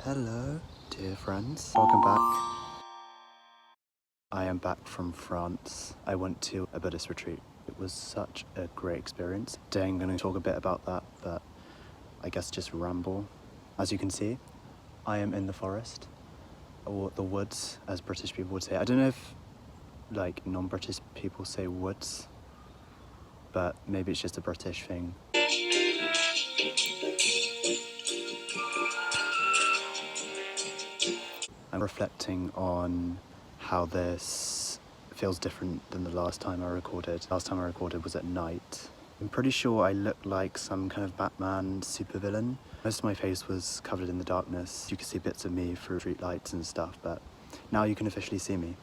Hello, dear friends. Welcome back. I am back from France. I went to a Buddhist retreat. It was such a great experience. Today I'm going to talk a bit about that, but I guess just ramble. As you can see, I am in the forest, or the woods, as British people would say. I don't know if, non-British people say woods, but maybe it's just a British thing. I'm reflecting on how this feels different than the last time I recorded. Last time I recorded was at night. I'm pretty sure I looked like some kind of Batman supervillain. Most of my face was covered in the darkness. You could see bits of me through street lights and stuff, but now you can officially see me.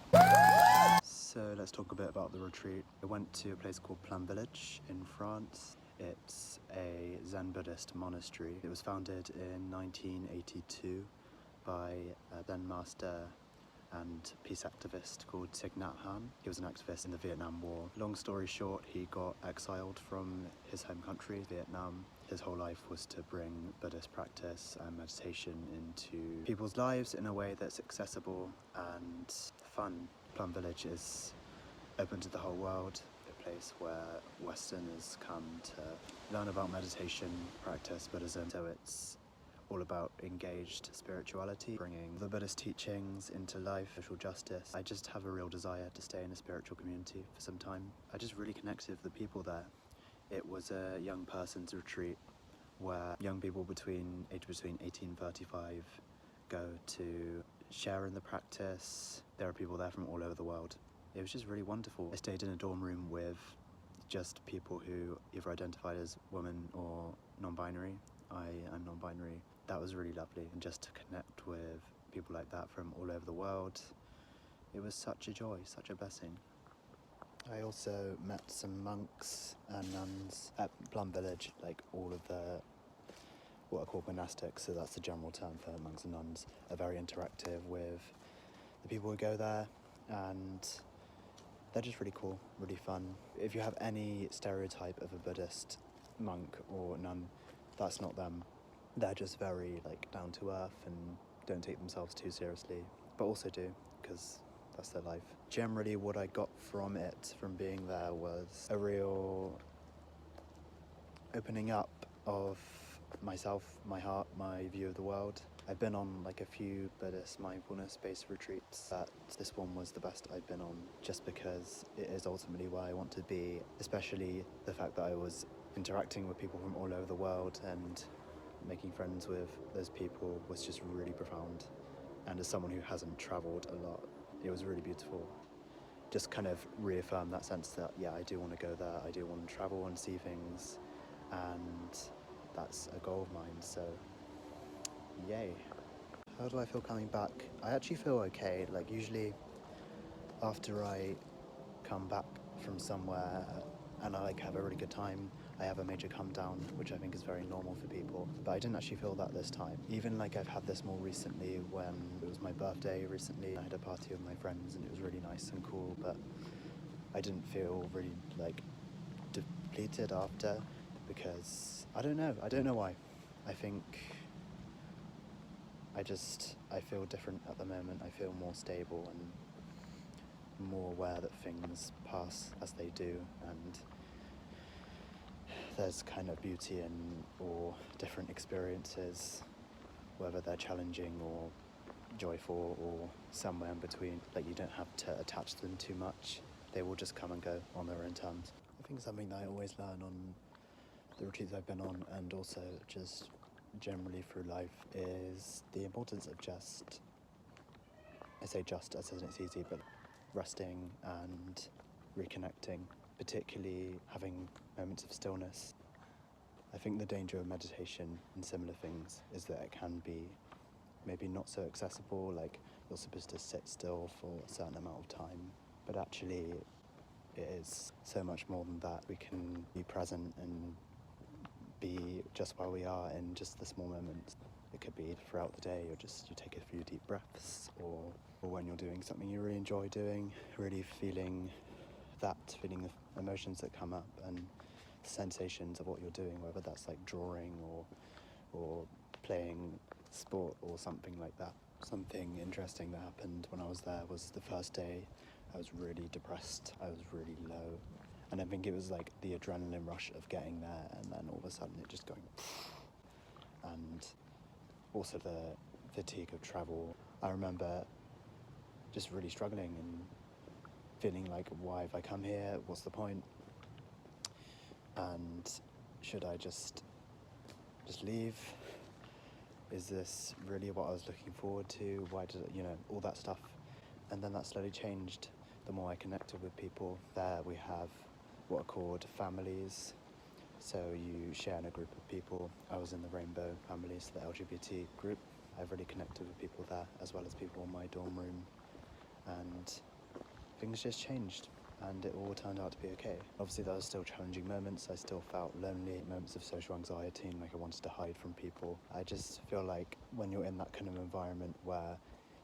So let's talk a bit about the retreat. I went to a place called Plum Village in France. It's a Zen Buddhist monastery. It was founded in 1982 by a then master and peace activist called Thich Nhat Hanh. He was an activist in the Vietnam War. Long story short, he got exiled from his home country, Vietnam. His whole life was to bring Buddhist practice and meditation into people's lives in a way that's accessible and fun. Plum Village is open to the whole world, a place where Westerners come to learn about meditation, practice Buddhism. So it's all about engaged spirituality, bringing the Buddhist teachings into life, social justice. I just have a real desire to stay in a spiritual community for some time. I just really connected with the people there. It was a young person's retreat where young people aged between 18 and 35 go to share in the practice. There are people there from all over the world. It was just really wonderful. I stayed in a dorm room with just people who either identified as women or non-binary. I'm non-binary. That was really lovely, and just to connect with people like that from all over the world, it was such a joy, such a blessing. I also met some monks and nuns at Plum Village, like all of the what are called monastics, so that's the general term for monks and nuns, are very interactive with the people who go there, and they're just really cool, really fun. If you have any stereotype of a Buddhist monk or nun, that's not them. They're just very down to earth and don't take themselves too seriously, but also do, because that's their life. Generally, what I got from being there, was a real opening up of myself, my heart, my view of the world. I've been on a few Buddhist mindfulness-based retreats, but this one was the best I've been on, just because it is ultimately where I want to be, especially the fact that I was interacting with people from all over the world, and making friends with those people was just really profound. And as someone who hasn't travelled a lot, it was really beautiful. Just kind of reaffirmed that sense that, yeah, I do want to go there, I do want to travel and see things, and that's a goal of mine, so yay. How do I feel coming back? I actually feel okay. Usually after I come back from somewhere and I have a really good time, I have a major come down, which I think is very normal for people, but I didn't actually feel that this time. Even I've had this more recently when it was my birthday recently. I had a party with my friends and it was really nice and cool, but I didn't feel really depleted after, because I don't know why. I think I feel different at the moment. I feel more stable and more aware that things pass as they do, and there's kind of beauty in all different experiences, whether they're challenging or joyful or somewhere in between. You don't have to attach them too much. They will just come and go on their own terms. I think something that I always learn on the retreats I've been on, and also just generally through life, is the importance of just, I say just as it's easy, but resting and reconnecting, particularly having moments of stillness. I think the danger of meditation and similar things is that it can be maybe not so accessible, you're supposed to sit still for a certain amount of time, but actually it is so much more than that. We can be present and be just where we are in just the small moments. It could be throughout the day, or just you take a few deep breaths, or when you're doing something you really enjoy doing, really feeling the emotions that come up and the sensations of what you're doing, whether that's drawing or playing sport or something like that. Something interesting that happened when I was there was the first day I was really depressed, I was really low, and I think it was like the adrenaline rush of getting there and then all of a sudden it just going and also the fatigue of travel. I remember just really struggling and feeling like, why have I come here? What's the point? And should I just leave? Is this really what I was looking forward to? Why did it, all that stuff. And then that slowly changed the more I connected with people. There we have what are called families. So you share in a group of people. I was in the rainbow family, so the LGBT group. I've really connected with people there, as well as people in my dorm room. And things just changed, and it all turned out to be okay. Obviously there were still challenging moments. I still felt lonely, moments of social anxiety, and like I wanted to hide from people. I just feel like when you're in that kind of environment where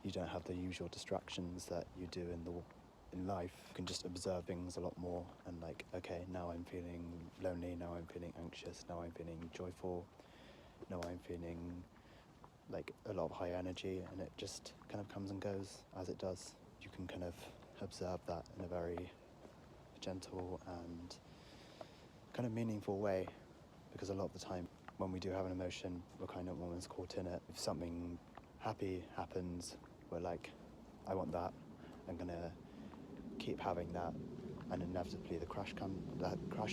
you don't have the usual distractions that you do in life, you can just observe things a lot more and like, okay, now I'm feeling lonely, now I'm feeling anxious, now I'm feeling joyful, now I'm feeling like a lot of high energy, and it just kind of comes and goes as it does. You can kind of observe that in a very gentle and kind of meaningful way, because a lot of the time when we do have an emotion, we're kind of almost caught in it. If something happy happens, we're like, I want that, I'm gonna keep having that, and inevitably the crash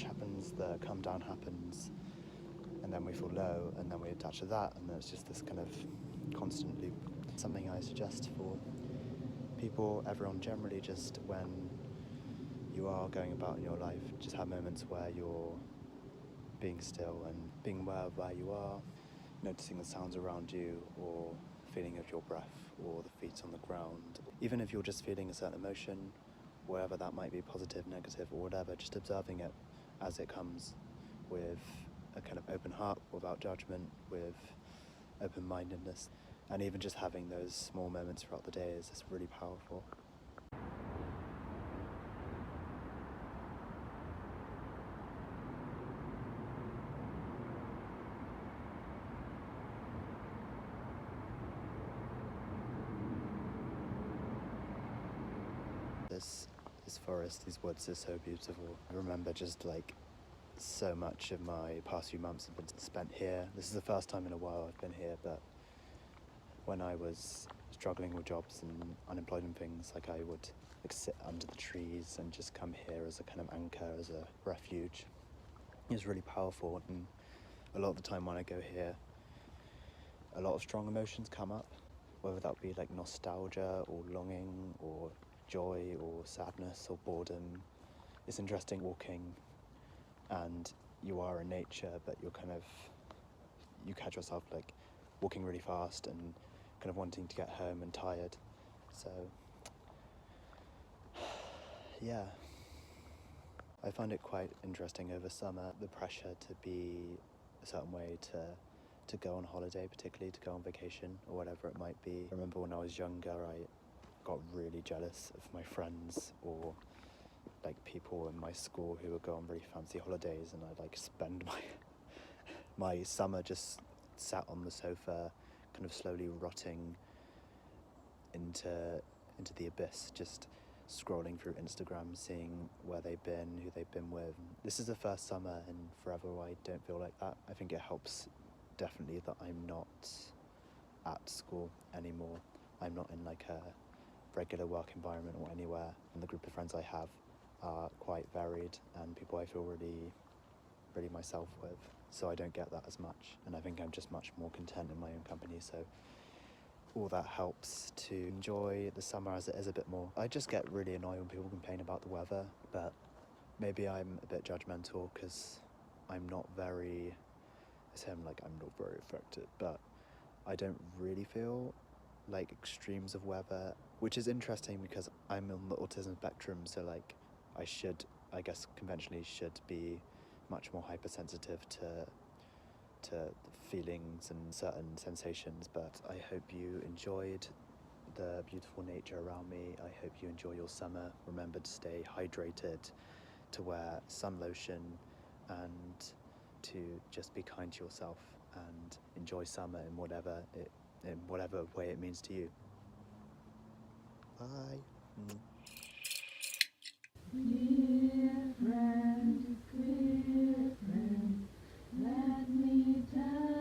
happens, the come down happens, and then we feel low, and then we attach to that, and then it's just this kind of constant loop. Something I suggest for people, everyone generally, just when you are going about in your life, just have moments where you're being still and being aware of where you are, noticing the sounds around you, or feeling of your breath or the feet on the ground. Even if you're just feeling a certain emotion, wherever that might be, positive, negative, or whatever, just observing it as it comes with a kind of open heart, without judgment, with open-mindedness. And even just having those small moments throughout the day is just really powerful. This forest, these woods are so beautiful. I remember just like so much of my past few months have been spent here. This is the first time in a while I've been here, but when I was struggling with jobs and unemployed and things, like I would like sit under the trees and just come here as a kind of anchor, as a refuge. It was really powerful, and a lot of the time when I go here, a lot of strong emotions come up, whether that be like nostalgia or longing or joy or sadness or boredom. It's interesting walking and you are in nature, but you catch yourself like walking really fast and kind of wanting to get home and tired. So yeah, I find it quite interesting over summer, the pressure to be a certain way, to go on holiday, particularly to go on vacation or whatever it might be. I remember when I was younger, I got really jealous of my friends or like people in my school who would go on really fancy holidays, and I'd like spend my summer just sat on the sofa, kind of slowly rotting into the abyss, just scrolling through Instagram, seeing where they've been, who they've been with. This is the first summer in forever where I don't feel like that. I think it helps definitely that I'm not at school anymore. I'm not in like a regular work environment or anywhere, and the group of friends I have are quite varied and people I feel really myself with, so I don't get that as much, and I think I'm just much more content in my own company. So all that helps to enjoy the summer as it is a bit more. I just get really annoyed when people complain about the weather, but maybe I'm a bit judgmental because I'm not very affected, but I don't really feel like extremes of weather, which is interesting because I'm on the autism spectrum, so like I guess conventionally should be much more hypersensitive to feelings and certain sensations. But I hope you enjoyed the beautiful nature around me. I hope you enjoy your summer. Remember to stay hydrated, to wear sun lotion, and to just be kind to yourself and enjoy summer in whatever it in whatever way it means to you. Bye. Dear friend, let me tell